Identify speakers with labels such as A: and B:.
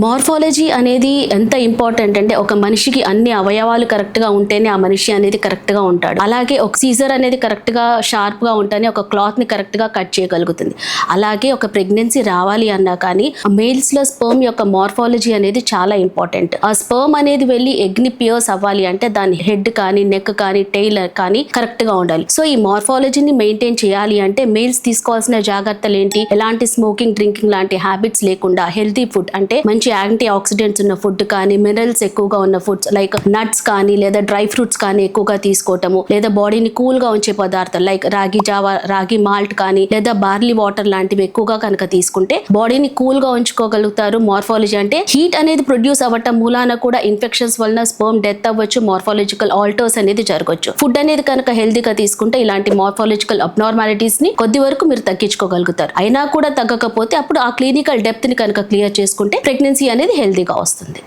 A: Morphology అనేది ఎంత important అంటే ఒక మనిషికి అన్ని అవయవాలు కరెక్ట్ గా ఉంటేనే ఆ మనిషి అనేది కరెక్ట్ గా ఉంటాడు. అలాగే ఒక సీజర్ అనేది కరెక్ట్ గా షార్ప్ గా ఉంటేనే ఒక క్లాత్ ని కరెక్ట్ గా కట్ చేయగలుగుతుంది. అలాగే ఒక ప్రెగ్నెన్సీ రావాలి అన్నా కానీ మేల్స్ లో స్పర్మ్ యొక్క మార్ఫాలజీ అనేది చాలా ఇంపార్టెంట్. ఆ స్పర్మ్ అనేది వెళ్ళి ఎగ్ ని పియర్స్ అవ్వాలి అంటే దాని హెడ్ కానీ నెక్ కానీ టెయిల్ కానీ కరెక్ట్ గా ఉండాలి. సో ఈ మార్ఫాలజీని మెయింటైన్ చేయాలి అంటే మేల్స్ తీసుకోవాల్సిన జాగ్రత్తలు ఏంటి? ఎలాంటి స్మోకింగ్ డ్రింకింగ్ లాంటి హ్యాబిట్స్ లేకుండా హెల్తీ ఫుడ్ అంటే మంచి యాంటీ ఆక్సిడెంట్స్ ఉన్న ఫుడ్ కానీ మినరల్స్ ఎక్కువగా ఉన్న ఫుడ్స్ లైక్ నట్స్ కానీ లేదా డ్రై ఫ్రూట్స్ కానీ ఎక్కువగా తీసుకోవటము, లేదా బాడీని కూల్ గా ఉంచే పదార్థాలు లైక్ రాగి జావా, రాగి మాల్ట్ కానీ లేదా బార్లీ వాటర్ లాంటివి ఎక్కువగా కనుక తీసుకుంటే బాడీని కూల్ గా ఉంచుకోగలుగుతారు. మార్ఫాలజీ అంటే హీట్ అనేది ప్రొడ్యూస్ అవ్వటం మూలాన కూడా ఇన్ఫెక్షన్స్ వలన స్పర్మ్ డెత్ అవ్వచ్చు, మార్ఫాలజికల్ ఆల్టర్స్ అనేది జరగవచ్చు. ఫుడ్ అనేది కనుక హెల్దీగా తీసుకుంటే ఇలాంటి మార్ఫాలజికల్ అబ్నార్మాలిటీస్ ని కొద్ది వరకు మీరు తగ్గించుకోగలుగుతారు. అయినా కూడా తగ్గకపోతే అప్పుడు ఆ క్లినికల్ డెప్త్ ని కనుక క్లియర్ చేసుకుంటే ప్రెగ్నెన్సీ అనేది హెల్దీగా వస్తుంది.